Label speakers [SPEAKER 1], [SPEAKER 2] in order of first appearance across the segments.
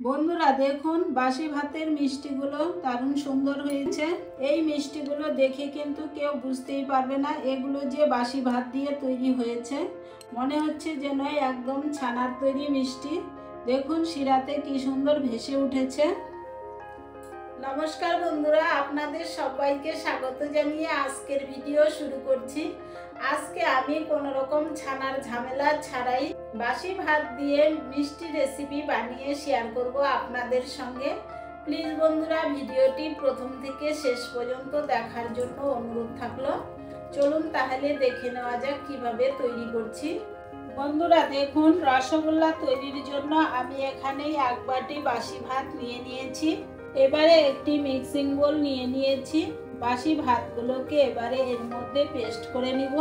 [SPEAKER 1] বন্ধুরা দেখুন বাসি ভাতের মিষ্টিগুলো দারুণ সুন্দর হয়েছে। এই মিষ্টিগুলো দেখে কিন্তু কেউ বুঝতেই পারবে না এগুলো যে বাসি ভাত দিয়ে তৈরি হয়েছে। মনে হচ্ছে যেন একদম ছানার তৈরি মিষ্টি। দেখুন শিরাতে কি সুন্দর ভেসে উঠেছে। নমস্কার বন্ধুরা, আপনাদের সবাইকে স্বাগত জানিয়ে আজকের ভিডিও শুরু করছি। আজকে আমি কোনো রকম ছানার ঝামেলা ছাড়াই বাসি ভাত দিয়ে মিষ্টি রেসিপি বানিয়ে শেয়ার করব আপনাদের সঙ্গে। প্লিজ বন্ধুরা ভিডিওটি প্রথম থেকে শেষ পর্যন্ত দেখার জন্য অনুরোধ থাকলো। চলুন তাহলে দেখে নেওয়া যাক কিভাবে তৈরি করছি। বন্ধুরা দেখুন রসগোল্লা তৈরির জন্য আমি এখানে 1 বাটি বাসি ভাত নিয়ে নিয়েছি। এবারে একটি মিক্সিং বোল নিয়ে নিয়েছি। বাসি ভাতগুলোকে এবারে এর মধ্যে পেস্ট করে নিব।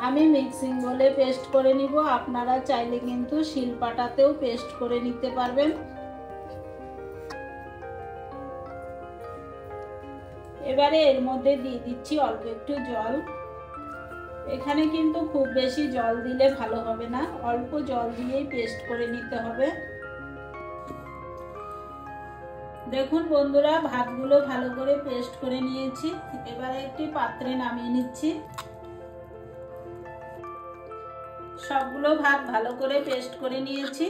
[SPEAKER 1] আমি মিক্সিং বোলে পেস্ট করে নিব, আপনারা চাইলে কিন্তু শিলপাটাতেও পেস্ট করে নিতে পারবেন। এবারে এর মধ্যে দিয়ে দিচ্ছি অল্প একটু জল। এখানে কিন্তু খুব বেশি জল দিলে ভালো হবে না, অল্প জল দিয়েই পেস্ট করে নিতে হবে। দেখুন বন্ধুরা ভাতগুলো ভালো করে পেস্ট করে নিয়েছি। এবারে একটি পাত্রে নামিয়ে নিচ্ছি। সবগুলো ভাত ভালো করে পেস্ট করে নিয়েছি।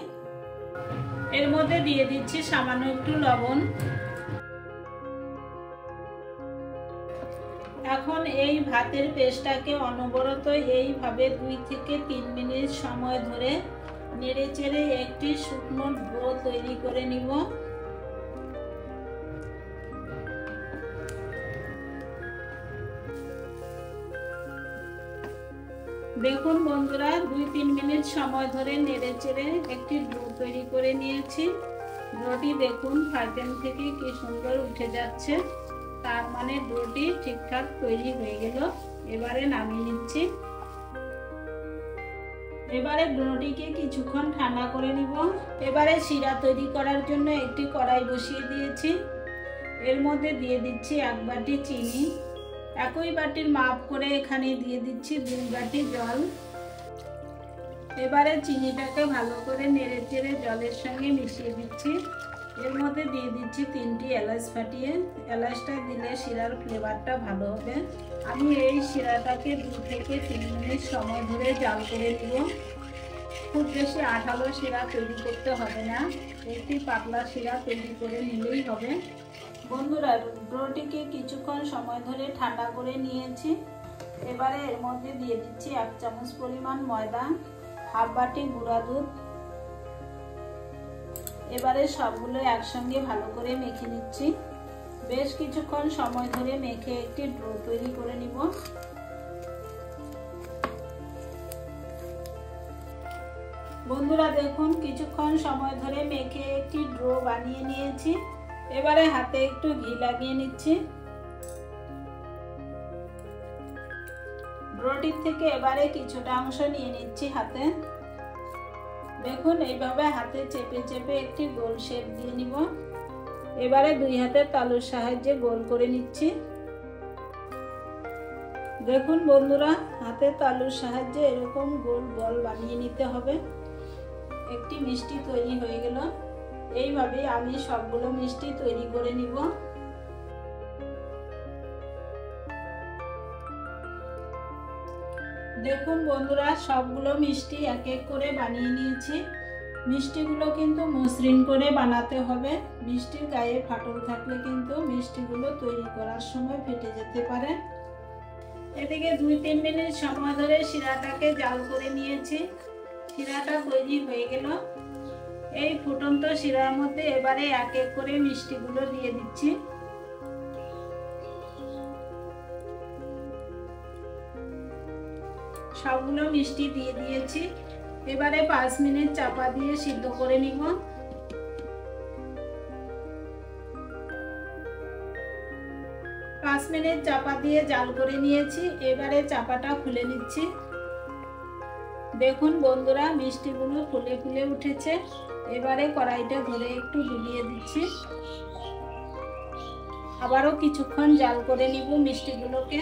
[SPEAKER 1] এর মধ্যে দিয়ে দিচ্ছি সামান্য একটু লবণ। এখন এই ভাতের পেস্টটাকে অনবরত এইভাবে 2 থেকে 3 মিনিট সময় ধরে নেড়ে চেড়ে একটি শুকনো ডো তৈরি করে নিব। দেখুন বন্ধুরা 2-3 মিনিট সময় ধরে নেড়ে চেড়ে একটি ডো তৈরি করে নিয়েছি। ডোটি দেখুন ফাইটেন থেকে কি সুন্দর উঠে যাচ্ছে, তার মানে ডোটি ঠিকঠাক তৈরি হয়ে গেল। এবারে নামিয়ে নিচ্ছি। এবারে ডোটিকে কিছুক্ষণ ঠান্ডা করে নিব। এবারে শিরা তৈরি করার জন্য একটি কড়াই বসিয়ে দিয়েছি। এর মধ্যে দিয়ে দিচ্ছি 1 বাটি চিনি। একই বাটির মাপ করে এখানে দিয়ে দিচ্ছি 2 বাটি জল। এবারে চিনিটাকে ভালো করে নেড়ে চেড়ে জলের সঙ্গে মিশিয়ে দিচ্ছি। এর মধ্যে দিয়ে দিচ্ছি 3টি এলাচ ফাটিয়ে। এলাচটা দিলে শিরার ফ্লেভারটা ভালো হবে। আমি এই শিরাটাকে 2 থেকে 3 মিনিট সময় ধরে জাল করে নিব। খুব বেশি আঠালো শিরা তৈরি করতে হবে না, একটি পাতলা শিরা তৈরি করে নিলেই হবে। বন্ধুরা ডোটিকে কিছুক্ষণ সময় ধরে ঠান্ডা করে নিয়েছি। এবারে এর মধ্যে দিয়ে দিচ্ছি 1 চামচ পরিমাণ ময়দা, 1/2 বাটি গুঁড়া দুধ। এবারে সবগুলো একসঙ্গে ভালো করে মেখে নিচ্ছি। বেশ কিছুক্ষণ সময় ধরে মেখে একটি ডো তৈরি করে নিব। বন্ধুরা দেখুন কিছুক্ষণ সময় ধরে মেখে একটি ডো বানিয়ে নিয়েছি। এবারে হাতে একটু ঘি লাগিয়ে নিচ্ছি। ডোটির থেকে এবারে কিছুটা অংশ নিয়ে নিচ্ছি হাতে। দেখুন এইভাবে হাতে চেপে চেপে একটি গোল শেপ দিয়ে নিব। এবারে 2 হাতের তালুর সাহায্যে গোল করে নিচ্ছি। দেখুন বন্ধুরা হাতের তালুর সাহায্যে এরকম গোল বল বানিয়ে নিতে হবে। একটি মিষ্টি তৈরি হয়ে গেল। এইভাবে আমি সবগুলো মিষ্টি তৈরি করে নিব। দেখুন বন্ধুরা সবগুলো মিষ্টি এক এক করে বানিয়ে নিয়েছি। মিষ্টিগুলো কিন্তু মসৃণ করে বানাতে হবে। মিষ্টির গায়ে ফাটল থাকলে কিন্তু মিষ্টিগুলো তৈরি করার সময় ফেটে যেতে পারে। এদিকে 2-3 মিনিট সময় ধরে শিরাটাকে জাল করে নিয়েছি। শিরাটা তৈরি হয়ে গেল। এই ফুটন্ত শিরার মধ্যে এবারে এক এক করে মিষ্টিগুলো দিয়ে দিচ্ছি। সবগুলো মিষ্টি দিয়ে দিয়েছি। এবারে 5 মিনিট চাপা দিয়ে সিদ্ধ করে নিব। পাঁচ মিনিট চাপা দিয়ে জাল করে নিয়েছি। এবারে চাপাটা খুলে নিচ্ছি। দেখুন বন্ধুরা মিষ্টিগুলো ফুলে ফুলে উঠেছে। এবারে কড়াইটা ধরে একটু ডুবিয়ে দিচ্ছি। আবারও কিছুক্ষণ জাল করে নিব মিষ্টিগুলোকে।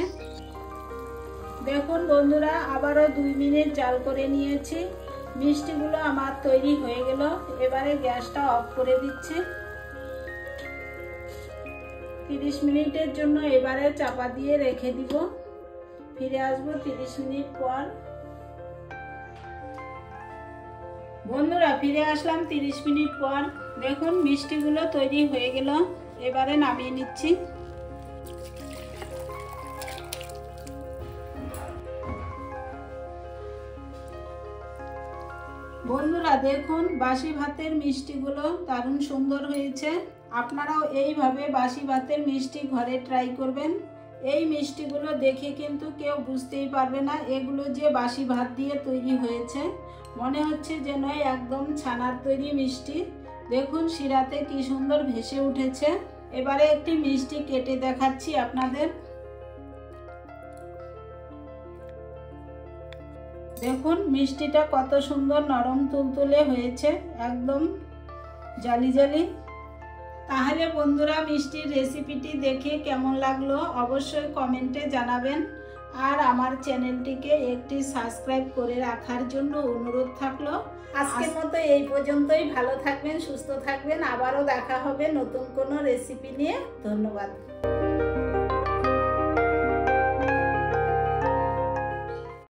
[SPEAKER 1] দেখুন বন্ধুরা আবারও 2 মিনিট জাল করে নিয়েছি। মিষ্টিগুলো আমার তৈরি হয়ে গেল। এবারে গ্যাসটা অফ করে দিচ্ছি। 30 মিনিটের জন্য এবারে চাপা দিয়ে রেখে দিব। ফিরে আসবো 30 মিনিট পর। বন্ধুরা, ফিরে আসলাম 30 মিনিট পর। দেখুন মিষ্টিগুলো তৈরি হয়ে গেল। এবারে নামিয়ে নিচ্ছি। বন্ধুরা দেখুন বাসি ভাতের মিষ্টিগুলো দারুণ সুন্দর হয়েছে। আপনারাও এইভাবে বাসি ভাতের মিষ্টি ঘরে ট্রাই করবেন। এই মিষ্টিগুলো দেখে কিন্তু কেউ বুঝতেই পারবে না এগুলো যে বাসি ভাত দিয়ে তৈরি হয়েছে। মনে হচ্ছে যেন একদম ছানার তৈরি মিষ্টি। দেখুন শিরাতে কি সুন্দর ভেসে উঠেছে। এবারে একটি মিষ্টি কেটে দেখাচ্ছি আপনাদের। দেখুন মিষ্টিটা কত সুন্দর নরম তুলতুলে হয়েছে, একদম জালি জালি। তাহলে বন্ধুরা মিষ্টির রেসিপিটি দেখে কেমন লাগলো অবশ্যই কমেন্টে জানাবেন। আর আমার চ্যানেলটিকে একটি সাবস্ক্রাইব করে রাখার জন্য অনুরোধ থাকলো। আজকের মতো এই পর্যন্তই। ভালো থাকবেন, সুস্থ থাকবেন। আবারও দেখা হবে নতুন কোনো রেসিপি নিয়ে। ধন্যবাদ।